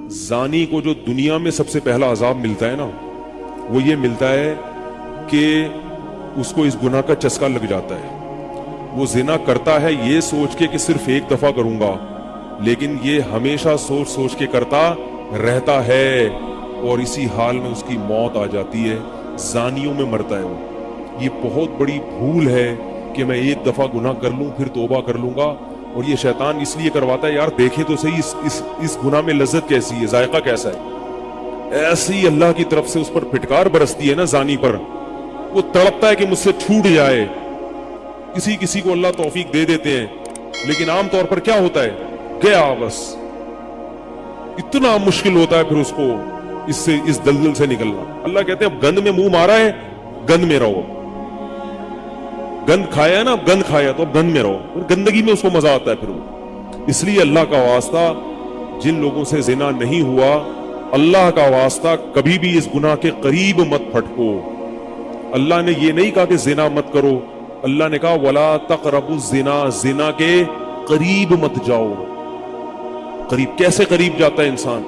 زانی کو جو دنیا میں سب سے پہلا عذاب ملتا ہے نا، وہ یہ ملتا ہے کہ اس کو اس گناہ کا چسکا لگ جاتا ہے. وہ زنا کرتا ہے یہ سوچ کے کہ صرف ایک دفعہ کروں گا، لیکن یہ ہمیشہ سوچ سوچ کے کرتا رہتا ہے، اور اسی حال میں اس کی موت آ جاتی ہے. زانیوں میں مرتا ہے وہ. یہ بہت بڑی بھول ہے کہ میں ایک دفعہ گناہ کر لوں پھر توبہ کر لوں گا. اور یہ شیطان اس لیے کرواتا ہے، یار دیکھیں تو صحیح اس گناہ میں لذت کیسی ہے، ذائقہ کیسا ہے. ایسی اللہ کی طرف سے اس پر پھٹکار برستی ہے نا زانی پر، وہ تڑپتا ہے کہ مجھ سے چھوٹ جائے. کسی کو اللہ توفیق دے دیتے ہیں، لیکن عام طور پر کیا ہوتا ہے، گیا بس. اتنا مشکل ہوتا ہے پھر اس کو اس دلدل سے نکلنا. اللہ کہتے ہیں اب گند میں منہ مارا ہے، گند میں رہو. گند کھایا ہے نا، اب گند کھایا تو اب گند میں رہو. پھر گندگی میں اس کو مزہ آتا ہے پھر وہ. اس لیے اللہ کا واسطہ، جن لوگوں سے زنا نہیں ہوا، اللہ کا واسطہ کبھی بھی اس گناہ کے قریب مت پھٹکو. اللہ نے یہ نہیں کہا کہ زنا مت کرو، اللہ نے کہا وَلَا تَقْرَبُوا الزِّنَا، زنا کے قریب مت جاؤ. قریب کیسے قریب جاتا ہے انسان؟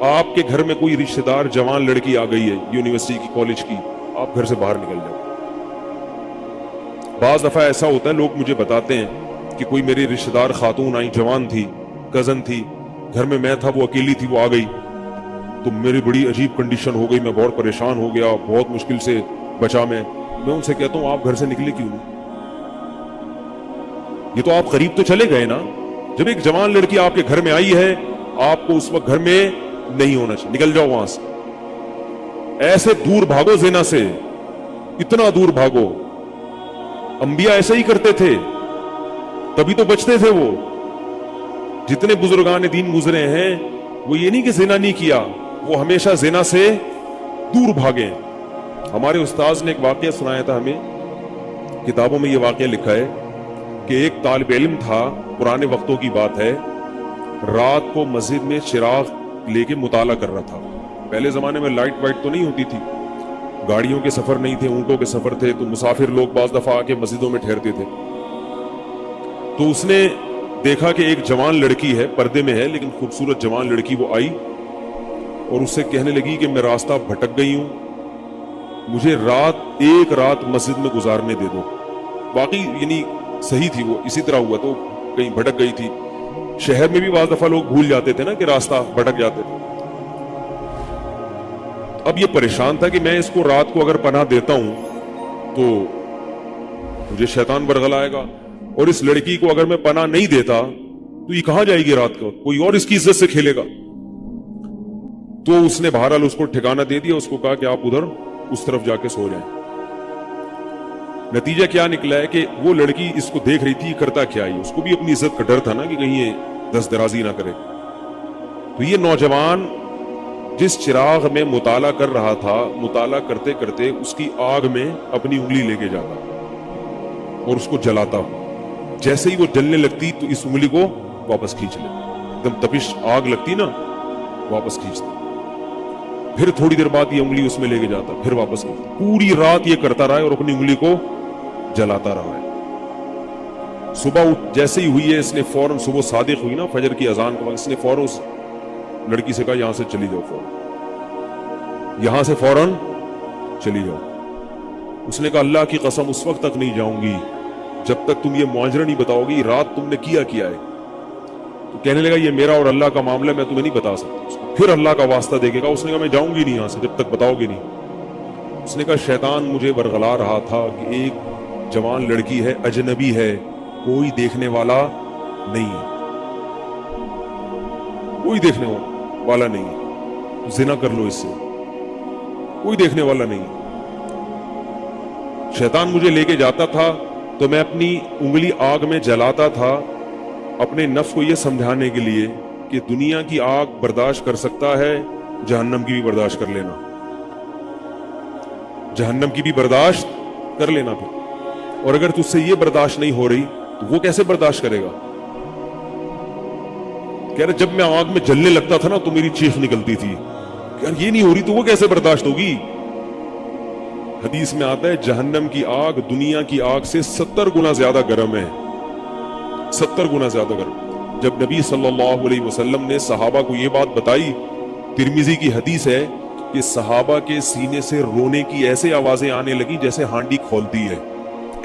آپ کے گھر میں کوئی رشتہ دار جوان لڑکی آ گئی ہے یونیورسٹی کی، کالج کی، آپ گھر سے باہر نکل جاؤ. بعض دفعہ ایسا ہوتا ہے، لوگ مجھے بتاتے ہیں کہ کوئی میری رشتہ دار خاتون آئی، جوان تھی، کزن تھی، گھر میں میں تھا، وہ اکیلی تھی، وہ آ گئی تو میری بڑی عجیب کنڈیشن ہو گئی. میں بہت پریشان ہو گیا، بہت مشکل سے بچا. میں ان سے کہتا ہوں آپ گھر سے نکلے کیوں نہیں؟ یہ تو آپ قریب تو چلے گئے نا. جب ایک جوان لڑکی آپ کے گھر میں آئی ہے، آپ کو اس وقت گھر میں نہیں ہونا چاہیے، نکل جاؤ وہاں سے. ایسے دور بھاگو زنا سے، اتنا دور بھاگو. انبیاء ایسا ہی کرتے تھے، تبھی تو بچتے تھے وہ. جتنے بزرگان دین گزرے ہیں، وہ یہ نہیں کہ زنا نہیں کیا، وہ ہمیشہ زنا سے دور بھاگے. ہمارے استاذ نے ایک واقعہ سنایا تھا ہمیں، کتابوں میں یہ واقعہ لکھا ہے کہ ایک طالب علم تھا، پرانے وقتوں کی بات ہے، رات کو مسجد میں چراغ لے کے مطالعہ کر رہا تھا. پہلے زمانے میں لائٹ وائٹ تو نہیں ہوتی تھی، گاڑیوں کے سفر نہیں تھے، اونٹوں کے سفر تھے، تو مسافر لوگ بعض دفعہ آ کے مسجدوں میں ٹھہرتے تھے. تو اس نے دیکھا کہ ایک جوان لڑکی ہے، پردے میں ہے لیکن خوبصورت جوان لڑکی. وہ آئی اور اس سے کہنے لگی کہ میں راستہ بھٹک گئی ہوں، مجھے ایک رات مسجد میں گزارنے دے دو. باقی یعنی صحیح تھی، وہ اسی طرح ہوا تو کہیں بھٹک گئی تھی. شہر میں بھی بعض دفعہ لوگ بھول جاتے تھے نا کہ راستہ بھٹک جاتے تھے. اب یہ پریشان تھا کہ میں اس کو رات کو اگر پناہ دیتا ہوں تو مجھے شیطان برگلائے گا، اور اس لڑکی کو اگر میں پناہ نہیں دیتا تو یہ کہاں جائے گی رات کو، کوئی اور اس کی عزت سے کھیلے گا. تو اس نے بہرحال اس کو ٹھکانہ دے دیا، اس کو کہا کہ آپ ادھر اس طرف جا کے سو جائیں. نتیجہ کیا نکلا ہے کہ وہ لڑکی اس کو دیکھ رہی تھی کرتا کیا ہے، اس کو بھی اپنی عزت کا ڈر تھا نا کہ کہیں یہ دست درازی نہ کرے. تو یہ نوجوان جس چراغ میں مطالعہ کر رہا تھا، مطالعہ کرتے کرتے اس کی آگ میں اپنی انگلی لے کے جاتا اور اس کو جلاتا. جیسے ہی وہ جلنے لگتی تو اس انگلی کو واپس کھینچ لے، ایک دم تپش آگ لگتی نا، واپس کھینچتا. پھر تھوڑی دیر بعد یہ انگلی اس میں لے کے جاتا، پھر واپس کھینچتا. پوری رات یہ کرتا رہا ہے اور اپنی انگلی کو جلاتا رہا ہے. صبح جیسے ہی ہوئی ہے، اس نے فوراً، صبح صادق ہوئی نا فجر کی اذان کے وقت، اس نے فوراً اس لڑکی سے کہا یہاں سے چلی جاؤ، فوراً یہاں سے فوراً چلی جاؤ. اس نے کہا اللہ کی قسم اس وقت تک نہیں جاؤں گی جب تک تم یہ معاجرہ نہیں بتاؤ گی رات تم نے کیا ہے. تو کہنے لگا یہ میرا اور اللہ کا معاملہ، میں تمہیں نہیں بتا سکتا. پھر اللہ کا واسطہ دے گا. اس نے کہا میں جاؤں گی نہیں یہاں سے جب تک بتاؤ گے نہیں. اس نے کہا شیطان مجھے برگلا رہا تھا کہ ایک جوان لڑکی ہے، اجنبی ہے، کوئی دیکھنے والا نہیں ہے، کوئی دیکھنے والا نہیں ہے، زنا کر لو اس سے، کوئی دیکھنے والا نہیں ہے. شیطان مجھے لے کے جاتا تھا تو میں اپنی انگلی آگ میں جلاتا تھا، اپنے نفس کو یہ سمجھانے کے لیے کہ دنیا کی آگ برداشت کر سکتا ہے، جہنم کی بھی برداشت کر لینا، جہنم کی بھی برداشت کر لینا. پھر اور اگر تجھ سے یہ برداشت نہیں ہو رہی تو وہ کیسے برداشت کرے گا؟ کہہ رہے جب میں آگ میں جلنے لگتا تھا نا تو میری چیخ نکلتی تھی، یار یہ نہیں ہو رہی تو وہ کیسے برداشت ہوگی؟ حدیث میں آتا ہے جہنم کی آگ دنیا کی آگ سے 70 گنا زیادہ گرم ہے، 70 گنا زیادہ گرم. جب نبی صلی اللہ علیہ وسلم نے صحابہ کو یہ بات بتائی तिरमिजी की हदीस है कि सहाबा के सीने से रोने की ऐसे आवाजें आने लगी जैसे हांडी खोलती है,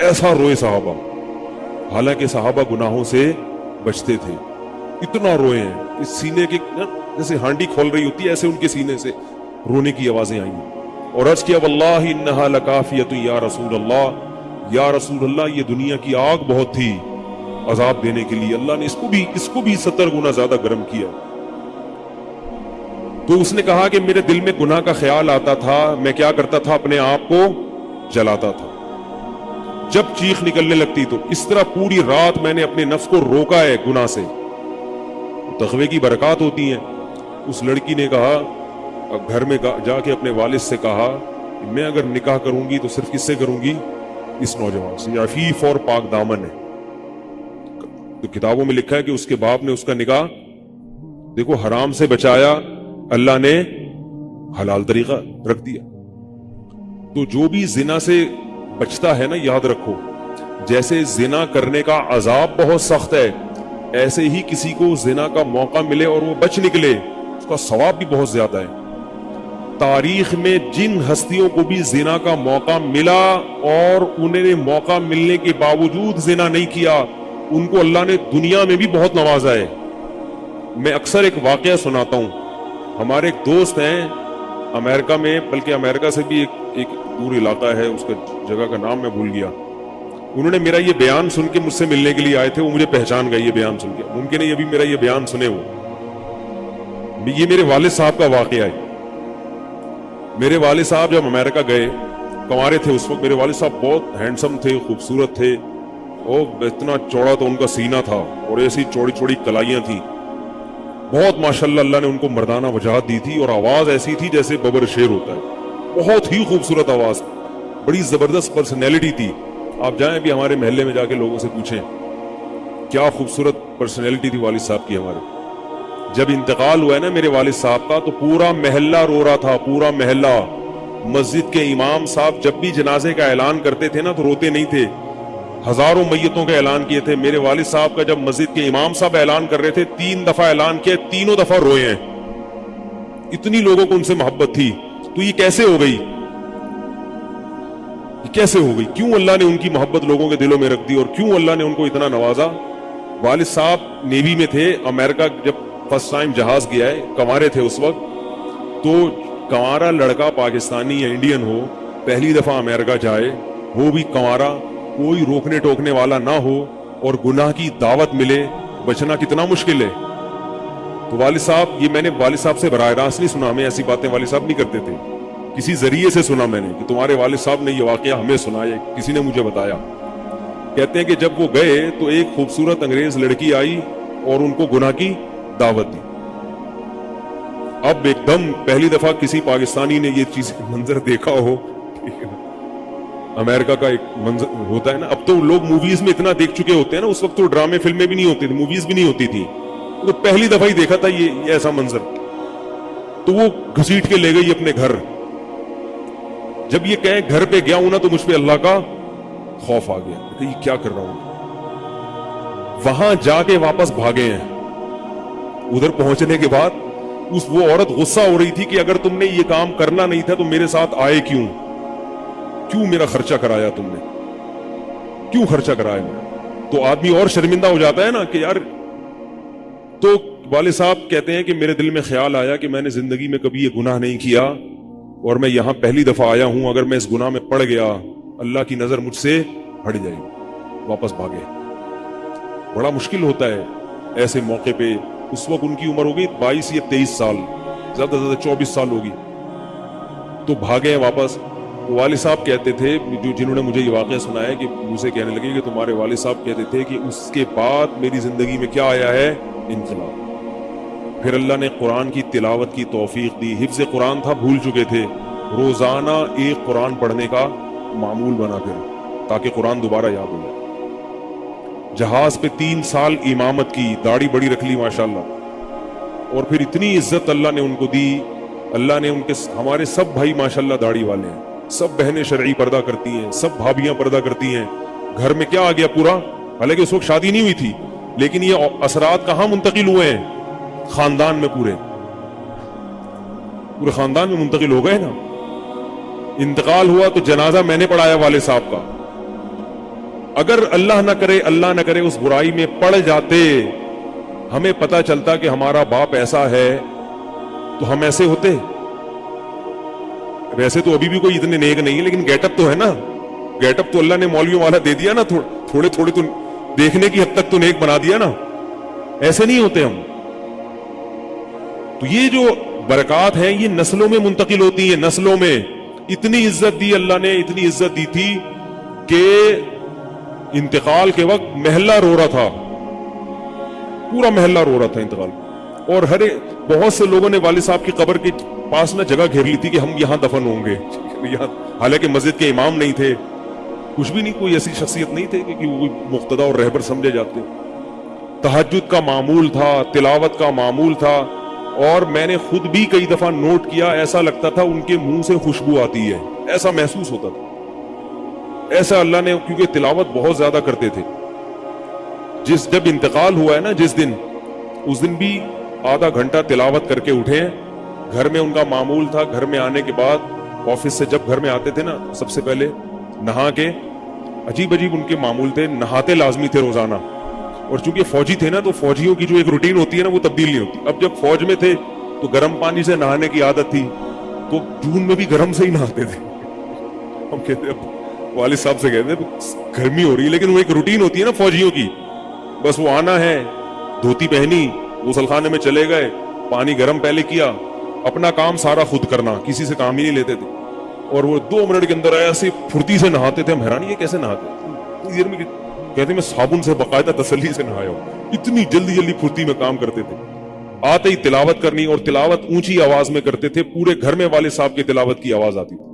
ऐसा रोए सहाबा। हालांकि सहाबा गुनाहों से बचते थे, इतना रोए हैं कि सीने के जैसे हांडी खोल रही होती है ऐसे उनके सीने से रोने की आवाजें आई। और अर्ज किया वल्लाहि इन्नहा लकाफियतु या रसूल अल्लाह, या रसूल अल्लाह ये दुनिया की आग बहुत थी अजाब देने के लिए, अल्लाह ने इसको भी 70 गुना ज्यादा गर्म किया। तो उसने कहा कि मेरे दिल में गुनाह का ख्याल आता था, मैं क्या करता था, अपने आप को जलाता था। जब चीख निकलने लगती तो इस तरह पूरी रात मैंने अपने नफ्स को रोका है गुनाह से। तकवे की बरकत होती हैं। उस लड़की ने कहा, अब घर में जाके अपने वालिद से कहा कि मैं अगर निकाह करूंगी तो सिर्फ किससे करूंगी, इस नौजवान से, अफीफ और पाक दामन है। तो किताबों में लिखा है कि उसके बाप ने उसका निकाह देखो हराम से बचाया, अल्लाह ने हलाल तरीका रख दिया। तो जो भी जिना से बचता है ना, याद रखो, जैसे जिना करने का अजाब बहुत सख्त है, ऐसे ही किसी को जिना का मौका मिले और वो बच निकले, उसका सवाब भी बहुत ज्यादा है। तारीख में जिन हस्तियों को भी जिना का मौका मिला और उन्हें मौका मिलने के बावजूद जिना नहीं किया, उनको अल्लाह ने दुनिया में भी बहुत नवाजा है। मैं अक्सर एक वाकया सुनाता हूं। हमारे एक दोस्त हैं अमेरिका में, बल्कि अमेरिका से भी एक दूर इलाका है, उसका जगह का नाम मैं भूल गया। उन्होंने मेरा ये बयान सुन के मुझसे मिलने के लिए आए थे, वो मुझे पहचान गए ये बयान सुन के। मुमकिन है ये भी मेरा ये बयान सुने वो। ये मेरे वालिद साहब का वाकया है। मेरे वालिद साहब जब अमेरिका गए, कंवारे थे उस वक्त, मेरे वालिद साहब बहुत हैंडसम थे, खूबसूरत थे, और इतना चौड़ा तो उनका सीना था और ऐसी चौड़ी चौड़ी कलाइयां थी। बहुत माशाल्लाह अल्लाह ने उनको मर्दाना वजाहत दी थी और आवाज ऐसी थी जैसे बबर शेर होता है। बहुत ही खूबसूरत आवाज, बड़ी जबरदस्त पर्सनैलिटी थी। आप जाएं भी हमारे महल्ले में जाके लोगों से पूछें क्या खूबसूरत पर्सनैलिटी थी वालिद साहब की हमारे। जब इंतकाल हुआ है ना मेरे वालिद साहब का, तो पूरा महल्ला रो रहा था, पूरा महल्ला। मस्जिद के इमाम साहब जब भी जनाजे का ऐलान करते थे ना तो रोते नहीं थे, हजारों मैयतों का ऐलान किए थे। मेरे वालिद साहब का जब मस्जिद के इमाम साहब ऐलान कर रहे थे, 3 दफा ऐलान किया, तीनों दफा रोए हैं। इतनी लोगों को उनसे मोहब्बत थी। तो ये कैसे हो गई, ये कैसे हो गई? क्यों अल्लाह ने उनकी मोहब्बत लोगों के दिलों में रख दी और क्यों अल्लाह ने उनको इतना नवाजा? वालिद साहब नेवी में थे, अमेरिका जब फर्स्ट टाइम जहाज गया है, कंवारे थे उस वक्त। तो कंवारा लड़का पाकिस्तानी या इंडियन हो, पहली दफा अमेरिका जाए, वो भी कंवारा, कोई रोकने टोकने वाला ना हो और गुनाह की दावत मिले, बचना कितना मुश्किल है। तो वालिद साहब, ये मैंने वालिद साहब से बराह रास्त नहीं सुना, हमें ऐसी बातें वालिद साहब नहीं करते थे, किसी जरिए से सुना मैंने कि तुम्हारे वालिद साहब ने ये वाकया हमें सुनाया, किसी ने मुझे बताया। कहते हैं कि जब वो गए तो एक खूबसूरत अंग्रेज लड़की आई और उनको गुनाह की दावत दी। अब एकदम पहली दफा किसी पाकिस्तानी ने ये चीज मंजर देखा हो, अमेरिका का एक मंजर होता है ना, अब तो लोग मूवीज में इतना देख चुके होते हैं ना, उस वक्त तो ड्रामे फिल्में भी नहीं होती थी, मूवीज भी नहीं होती थी, तो पहली दफा ही देखा था ये ऐसा मंजर। तो वो घसीट के ले गई अपने घर। जब ये कहे घर पे गया हूं ना तो मुझ पे अल्लाह का खौफ आ गया कि ये क्या कर रहा हूं। वहां जाके वापस भागे हैं। उधर पहुंचने के बाद वो औरत गुस्सा हो रही थी कि अगर तुमने ये काम करना नहीं था तो मेरे साथ आए क्यों, क्यों मेरा खर्चा कराया तुमने, क्यों खर्चा कराया मेरा? तो आदमी और शर्मिंदा हो जाता है ना कि यार। तो वालिद साहब कहते हैं कि मेरे दिल में ख्याल आया कि मैंने जिंदगी में कभी ये गुनाह नहीं किया और मैं यहां पहली दफा आया हूं, अगर मैं इस गुनाह में पड़ गया अल्लाह की नजर मुझसे हट जाएगी। वापस भागे। बड़ा मुश्किल होता है ऐसे मौके पे। उस वक्त उनकी उम्र होगी 22 या 23 साल, ज्यादा से ज्यादा 24 साल होगी। तो भागे हैं वापस। तो वालिद साहब कहते थे, जो जिन्होंने मुझे ये वाकया सुनाया, कि मुझसे कहने लगे कि तुम्हारे वालिद साहब कहते थे कि उसके बाद मेरी जिंदगी में क्या आया है, इनकलाब। फिर अल्लाह ने कुरान की तिलावत की तौफीक दी। हिफ्ज़ कुरान था, भूल चुके थे, रोजाना एक कुरान पढ़ने का मामूल बना फिर, ताकि कुरान दोबारा याद हो जाए। जहाज पे 3 साल इमामत की, दाढ़ी बड़ी रख ली माशाल्लाह, और फिर इतनी इज्जत अल्लाह ने उनको दी। अल्लाह ने उनके, हमारे सब भाई माशाल्लाह दाढ़ी वाले हैं, सब बहनें शरई पर्दा करती हैं, सब भाभियां पर्दा करती हैं। घर में क्या आ गया पूरा, हालांकि उस वक्त शादी नहीं हुई थी, लेकिन ये असरात कहां मुंतकिल हुए हैं, खानदान में पूरे। पूरे खानदान में मुंतकिल हो गए ना। इंतकाल हुआ तो जनाजा मैंने पढ़ाया वाले साहब का। अगर अल्लाह न करे उस बुराई में पड़ जाते, हमें पता चलता कि हमारा बाप ऐसा है, तो हम ऐसे होते? वैसे तो अभी भी कोई इतने नेक नहीं है, लेकिन गेटअप तो है ना। गेटअप तो अल्लाह ने मौलवियों वाला दे दिया ना, थोड़े थोड़े तो देखने की हद तक तो नेक बना दिया ना। ऐसे नहीं होते हम। तो ये जो बरकत है ये नस्लों में मुंतकिल होती है। नस्लों में इतनी इज्जत दी अल्लाह ने, इतनी इज्जत दी थी कि इंतकाल के वक्त महल्ला रो रहा था, पूरा महल्ला रो रहा था इंतकाल। और बहुत से लोगों ने वालिद साहब की कब्र के पास ना जगह घेर ली थी कि हम यहां दफन होंगे। हालांकि मस्जिद के इमाम नहीं थे, कुछ भी नहीं, कोई ऐसी शख्सियत नहीं थे कि वो मुक्तदा और रहबर समझे जाते। तहज्जुद का मामूल था, तिलावत का मामूल था, और मैंने खुद भी कई दफा नोट किया, ऐसा लगता था उनके मुंह से खुशबू आती है, ऐसा महसूस होता था। ऐसा अल्लाह ने, क्योंकि तिलावत बहुत ज्यादा करते थे। जब इंतकाल हुआ है ना जिस दिन, उस दिन भी आधा घंटा तिलावत करके उठे। घर में उनका मामूल था, घर में आने के बाद ऑफिस से जब घर में आते थे ना, सबसे पहले नहा के, अजीब अजीब उनके मामूल थे, नहाते लाजमी थे रोजाना। और चूंकि फौजी थे ना, तो फौजियों की जो एक रूटीन होती है ना, वो तब्दील नहीं होती। अब जब फौज में थे तो गर्म पानी से नहाने की आदत थी, तो जून में भी गर्म से ही नहाते थे। हम कहते, अब वालिद साहब से कहते गर्मी हो रही है, लेकिन वो एक रूटीन होती है ना फौजियों की, बस वो आना है, धोती पहनी, गुसलखाने में चले गए, पानी गर्म पहले किया, अपना काम सारा खुद करना, किसी से काम ही नहीं लेते थे। और वो 2 मिनट के अंदर ऐसे फुर्ती से नहाते थे। हम हैरान, ये कैसे नहाते? देर में कहते मैं साबुन से बकायदा तसल्ली से नहाया हूं। इतनी जल्दी जल्दी फुर्ती में काम करते थे। आते ही तिलावत करनी, और तिलावत ऊंची आवाज में करते थे, पूरे घर में वाले साहब की तिलावत की आवाज आती थी।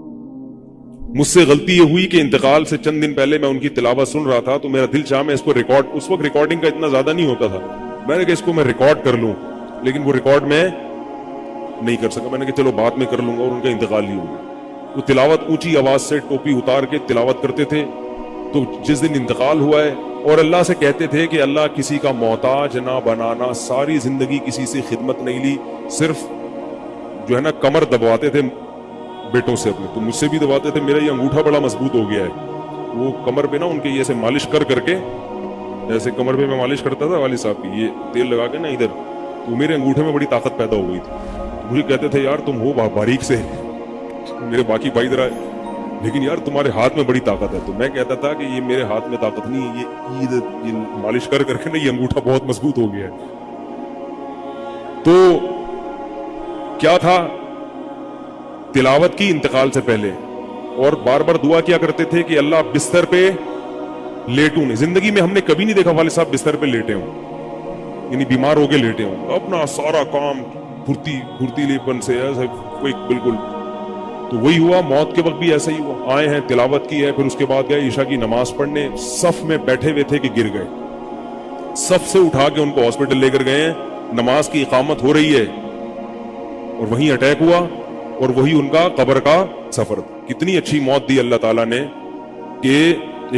मुझसे गलती ये हुई कि इंतकाल से चंद दिन पहले मैं उनकी तिलावत सुन रहा था, तो मेरा दिल चाहा मैं इसको रिकॉर्ड, उस वक्त रिकॉर्डिंग का इतना ज्यादा नहीं होता था, मैंने कहा इसको मैं रिकॉर्ड कर लूं, लेकिन वो रिकॉर्ड में नहीं कर सका। मैंने कहा चलो बाद में कर लूंगा, और उनका इंतकाल ही हो गया। वो तिलावत ऊंची आवाज से टोपी उतार के तिलावत करते थे। तो जिस दिन इंतकाल हुआ है, और अल्लाह से कहते थे कि अल्लाह किसी का मोहताज ना बनाना, सारी जिंदगी किसी से खिदमत नहीं ली, सिर्फ जो है ना कमर दबवाते थे बेटों से अपने, तो मुझसे भी दबाते थे। मेरा ये अंगूठा बड़ा मजबूत हो गया है, वो कमर पे ना उनके ये ऐसे मालिश कर करके, जैसे कमर पे मैं मालिश करता था वालिद साहब की, ये तेल लगा के ना इधर, तो मेरे अंगूठे में बड़ी ताकत पैदा हो गई थी। मुझे कहते थे यार तुम हो बारीक से, मेरे बाकी भाई इधर आए, लेकिन यार तुम्हारे हाथ में बड़ी ताकत है। तो मैं कहता था कि ये मेरे हाथ में ताकत नहीं है, ये मालिश कर करके ना ये अंगूठा बहुत मजबूत हो गया है। तो क्या था, तिलावत की इंतकाल से पहले, और बार बार दुआ किया करते थे कि अल्लाह बिस्तर पे लेटूं नहीं। जिंदगी में हमने कभी नहीं देखा वाले साहब बिस्तर पे लेटे हों, यानी बीमार होके लेटे हों, अपना सारा काम फुर्तीलेपन से ऐसे कोई बिल्कुल। तो वही हुआ, मौत के वक्त भी ऐसा ही हुआ। आए हैं, तिलावत की है, फिर उसके बाद गए ईशा की नमाज पढ़ने, सफ में बैठे हुए थे कि गिर गए। सफ से उठा के उनको हॉस्पिटल लेकर गए हैं, नमाज की इकामत हो रही है और वहीं अटैक हुआ, और वही उनका कब्र का सफर। कितनी अच्छी मौत दी अल्लाह ताला ने कि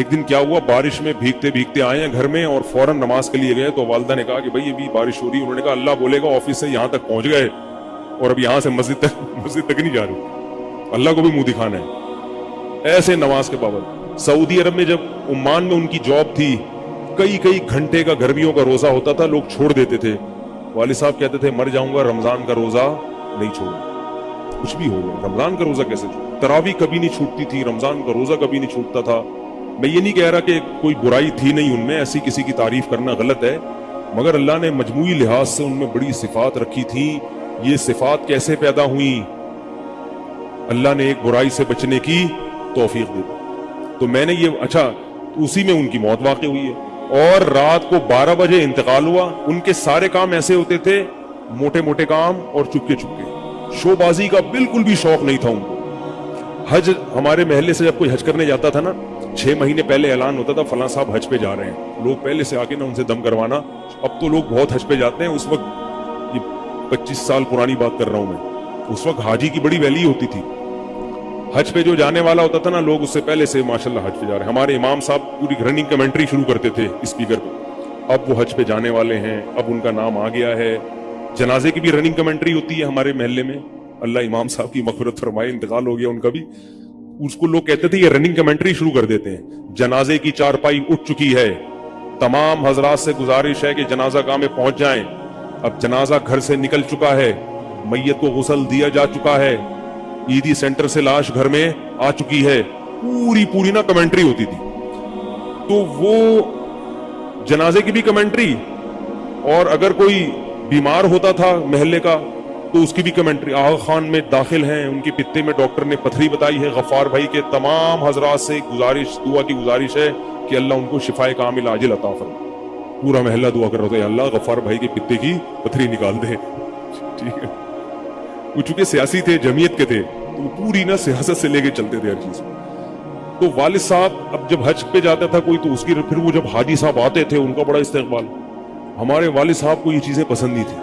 एक दिन क्या हुआ, बारिश में भीगते भीगते आए हैं घर में और फौरन नमाज के लिए गए। तो वालिदा ने कहा कि भाई अभी बारिश हो रही है। उन्होंने कहा अल्लाह बोलेगा ऑफिस से यहाँ तक पहुंच गए और अब यहाँ से मस्जिद तक नहीं जा रहे, अल्लाह को भी मुंह दिखाना है। ऐसे नमाज के पाबंद। सऊदी अरब में जब उम्मान में उनकी जॉब थी, कई कई घंटे का गर्मियों का रोजा होता था, लोग छोड़ देते थे। वालिद साहब कहते थे मर जाऊंगा, रमजान का रोजा नहीं छोड़ूंगा, कुछ भी हो जाए रमजान का रोजा कैसे छोड़। तरावी कभी नहीं छूटती थी, रमजान का रोजा कभी नहीं छूटता था। मैं ये नहीं कह रहा कि कोई बुराई थी नहीं उनमें, ऐसी किसी की तारीफ करना गलत है, मगर अल्लाह ने मजमूई लिहाज से उनमें बड़ी सिफात रखी थी। ये सिफात कैसे पैदा हुई? अल्लाह ने एक बुराई से बचने की तौफीक दी। तो मैंने ये अच्छा, उसी में उनकी मौत वाक़ई हुई है और रात को 12 बजे इंतकाल हुआ। उनके सारे काम ऐसे होते थे, मोटे मोटे काम और चुपके चुपके, शोबाजी का बिल्कुल भी शौक नहीं था उनको। हज, हमारे महल्ले से जब कोई हज करने जाता था ना, 6 महीने पहले ऐलान होता था फलां साहब हज पे जा रहे हैं, लोग पहले से आके ना उनसे दम करवाना। अब तो लोग बहुत हज पे जाते हैं, उस वक्त ये 25 साल पुरानी बात कर रहा हूं मैं, उस वक्त हाजी की बड़ी वैल्यू होती थी। हज पे जो जाने वाला होता था ना, लोग उससे पहले से माशाल्लाह हज पे जा रहे हैं। हमारे इमाम साहब पूरी रनिंग कमेंट्री शुरू करते थे स्पीकर पे, अब वो हज पे जाने वाले हैं, अब उनका नाम आ गया है। जनाजे की भी रनिंग कमेंट्री होती है हमारे महल्ले में, अल्लाह इमाम साहब की मग़फ़िरत फरमाए, इंतकाल हो गया उनका भी। उसको लोग कहते थे ये रनिंग कमेंट्री शुरू कर देते हैं। जनाजे की चारपाई उठ चुकी है, तमाम हजरात से गुजारिश है कि जनाजा गाह में पहुंच जाएं। अब जनाजा घर से निकल चुका है, मैयत को गुस्ल दिया जा चुका है, ईदी सेंटर से लाश घर में आ चुकी है। पूरी ना कमेंट्री होती थी। तो वो जनाजे की भी कमेंट्री, और अगर कोई बीमार होता था महल्ले का तो उसकी भी कमेंट्री। आगा खान में दाखिल हैं, उनके पित्ते में डॉक्टर ने पथरी बताई है। गफ्फार भाई के तमाम हजरात से गुजारिश, दुआ की गुजारिश है कि अल्लाह उनको शिफाए कामिल आजिल अता फरमाए। पूरा महल्ला दुआ कर रहा था, अल्लाह गफ्फार भाई के पित्ते की पथरी निकाल दे। ठीक है, वो चूंकि सियासी थे, जमीयत के थे, तो पूरी ना सियासत से लेके चलते थे हर चीज। तो वालिद साहब अब जब हज पे जाता था कोई, तो उसकी फिर वो जब हाजी साहब आते थे उनका बड़ा इस्तेकबाल। हमारे वालिद साहब को ये चीजें पसंद नहीं थी।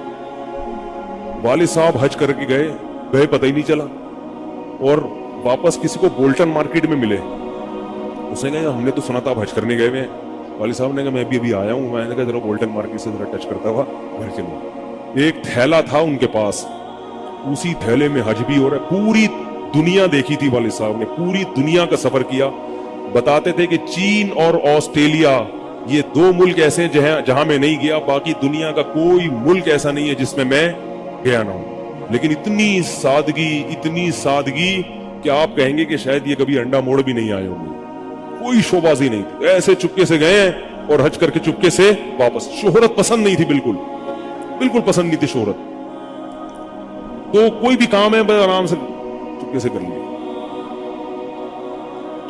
वालिद साहब हज करके गए पता ही नहीं चला, और वापस किसी को बोल्टन मार्केट में मिले। उसने कहा हमने तो सुना था आप हज करने गए हुए हैं। वालिद साहब ने कहा मैं भी अभी आया हूँ। मैंने कहा जरा बोल्टन मार्केट से जरा टच करता हुआ घर चलो। एक थैला था उनके पास, उसी थैले में हज भी हो रहा है। पूरी दुनिया देखी थी वालिद साहब ने, पूरी दुनिया का सफर किया। बताते थे कि चीन और ऑस्ट्रेलिया ये दो मुल्क ऐसे जहां मैं नहीं गया, बाकी दुनिया का कोई मुल्क ऐसा नहीं है जिसमें मैं गया ना हूं। लेकिन इतनी सादगी कि आप कहेंगे कि शायद ये कभी अंडा मोड़ भी नहीं आए होंगे। कोई शोबाजी नहीं थी, ऐसे चुपके से गए और हज करके चुपके से वापस। शोहरत पसंद नहीं थी, बिल्कुल पसंद नहीं थी शोहरत। तो कोई भी काम है बस आराम से चुपके से कर लिया।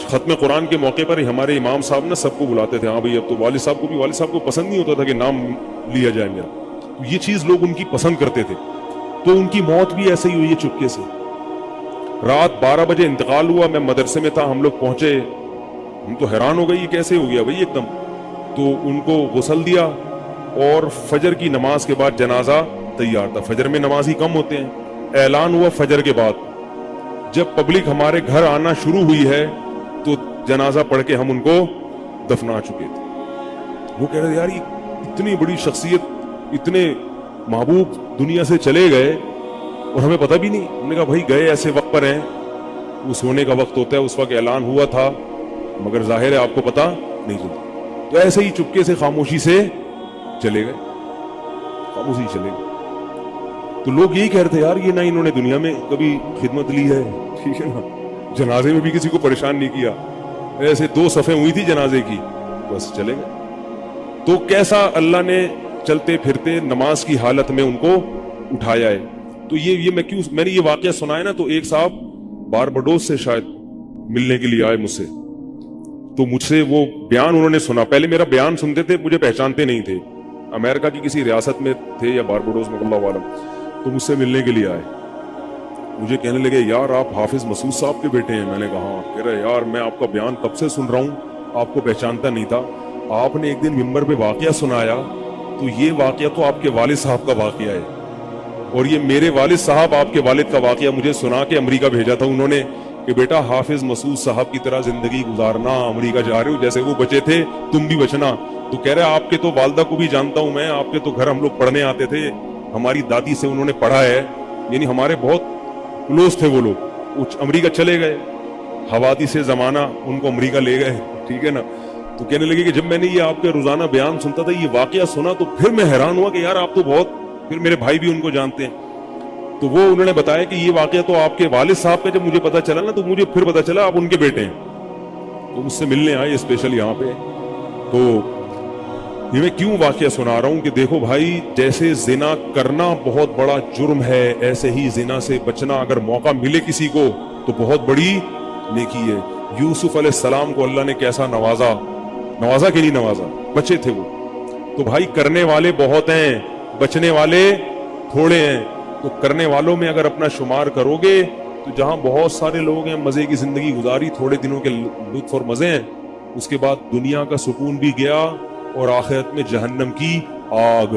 खत्म कुरान के मौके पर हमारे इमाम साहब ना सबको बुलाते थे। हाँ भाई, अब तो वालिद साहब को पसंद नहीं होता था कि नाम लिया जाए मेरा, तो ये चीज लोग उनकी पसंद करते थे। तो उनकी मौत भी ऐसे ही हुई है चुपके से। रात 12 बजे इंतकाल हुआ, मैं मदरसे में था, हम लोग पहुंचे, हम तो हैरान हो गए ये कैसे हो गया भाई एकदम। तो उनको गुस्ल दिया और फजर की नमाज के बाद जनाजा तैयार था। फजर में नमाजी कम होते हैं। ऐलान हुआ फजर के बाद। जब पब्लिक हमारे घर आना शुरू हुई है तो जनाजा पढ़ के हम उनको दफना चुके थे। वो कह रहे यार ये इतनी बड़ी शख्सियत, इतने महबूब दुनिया से चले गए और हमें पता भी नहीं। हमने कहा भाई गए ऐसे वक्त पर हैं, वो सोने का वक्त होता है, उस वक्त ऐलान हुआ था, मगर जाहिर है आपको पता नहीं चलता। तो ऐसे ही चुपके से खामोशी से चले गए, खामोशी चले गए। तो लोग यही कह रहे थे यार ये ना इन्होंने दुनिया में कभी खिदमत ली है, ठीक है ना, जनाजे में भी किसी को परेशान नहीं किया। ऐसे 2 सफ़े हुई थी जनाजे की, बस चले गए। तो कैसा अल्लाह ने चलते फिरते नमाज की हालत में उनको उठाया है। तो ये मैंने ये वाकया सुना है ना, तो एक साहब बारबाडोस से शायद मिलने के लिए आए मुझसे। तो मुझसे वो बयान उन्होंने सुना, पहले मेरा बयान सुनते थे, मुझे पहचानते नहीं थे, अमेरिका की किसी रियासत में थे या बारबाडोस में, अल्लाह वालम। तो मुझसे मिलने के लिए आए, मुझे कहने लगे यार आप हाफिज मसूद साहब के बेटे हैं। मैंने कहा हाँ। कह रहे यार मैं आपका बयान कब से सुन रहा हूँ, आपको पहचानता नहीं था। आपने एक दिन मिंबर पे वाकया सुनाया, तो ये वाकया तो आपके वालिद साहब का वाकया है, और ये मेरे वालिद साहब आपके वालिद का वाकया मुझे सुना के अमेरिका भेजा था उन्होंने कि बेटा हाफिज मसूद साहब की तरह जिंदगी गुजारना, अमेरिका जा रहे हो, जैसे वो बचे थे तुम भी बचना। तो कह रहे आपके तो वालदा को भी जानता हूं मैं, आपके तो घर हम लोग पढ़ने आते थे, हमारी दादी से उन्होंने पढ़ा है, यानी हमारे बहुत क्लोज थे वो लोग। अमेरिका चले गए, हवादी से जमाना उनको अमेरिका ले गए, ठीक है ना। तो कहने लगे कि जब मैंने ये आपके रोजाना बयान सुनता था, ये वाकया सुना, तो फिर मैं हैरान हुआ कि यार आप तो बहुत, फिर मेरे भाई भी उनको जानते हैं। तो वो उन्होंने बताया कि ये वाकया तो आपके वालिद साहब का, जब मुझे पता चला ना, तो मुझे फिर पता चला आप उनके बेटे हैं। तो मुझसे मिलने आए स्पेशल यहाँ पे। तो ये मैं क्यों वाकया सुना रहा हूं कि देखो भाई, जैसे जिना करना बहुत बड़ा जुर्म है, ऐसे ही जिना से बचना अगर मौका मिले किसी को तो बहुत बड़ी नेकी है। यूसुफ अलैहिस्सलाम को अल्लाह ने कैसा नवाजा कि नहीं नवाजा, बचे थे वो। तो भाई करने वाले बहुत हैं, बचने वाले थोड़े हैं। तो करने वालों में अगर अपना शुमार करोगे तो जहां बहुत सारे लोग हैं, मजे की जिंदगी गुजारी, थोड़े दिनों के लुत्फ और मजे हैं, उसके बाद दुनिया का सुकून भी गया और आखिरत में जहन्नम की आग।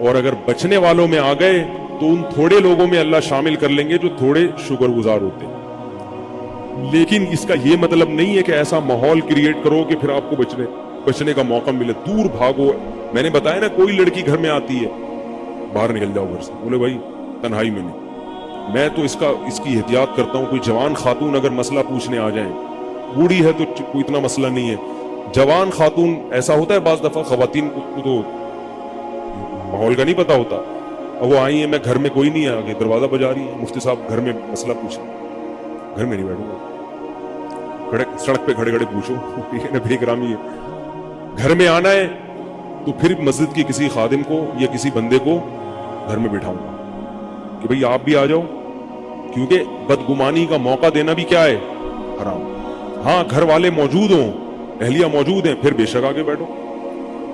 और अगर बचने वालों में आ गए तो उन थोड़े लोगों में अल्लाह शामिल कर लेंगे जो थोड़े शुक्रगुजार होते हैं। लेकिन इसका यह मतलब नहीं है कि ऐसा माहौल क्रिएट करो कि फिर आपको बचने का मौका मिले, दूर भागो। मैंने बताया ना, कोई लड़की घर में आती है, बाहर निकल जाओ घर से, बोले भाई तन्हाई में नहीं, میں تو اس کی احتیاط کرتا ہوں. کوئی جوان خاتون اگر مسئلہ پوچھنے آ جائیں, بوڑھی ہے تو کوئی اتنا مسئلہ نہیں ہے, جوان خاتون ایسا ہوتا ہے بعض دفعہ خواتین کو تو ماحول کا نہیں پتا ہوتا, اور وہ آئی ہیں, میں گھر میں کوئی نہیں ہے, آگے دروازہ بجا رہی ہے, مفتی صاحب گھر میں مسئلہ پوچھیں. گھر میں نہیں بیٹھوں گا, سڑک پہ کھڑے کھڑے پوچھو, ٹھیک ہے نا, بے اکرامی ہے. گھر میں آنا ہے تو پھر مسجد کی کسی خادم کو یا کسی بندے کو گھر میں بٹھاؤں گا کہ بھئی آپ بھی آ جاؤ, کیونکہ بدگمانی کا موقع دینا بھی کیا ہے, حرام. ہاں گھر والے موجود ہوں, اہلیہ موجود ہیں, پھر بے شک آگے بیٹھو.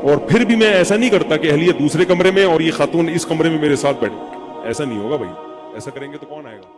اور پھر بھی میں ایسا نہیں کرتا کہ اہلیہ دوسرے کمرے میں اور یہ خاتون اس کمرے میں میرے ساتھ بیٹھے, ایسا نہیں ہوگا بھائی. ایسا کریں گے تو کون آئے گا؟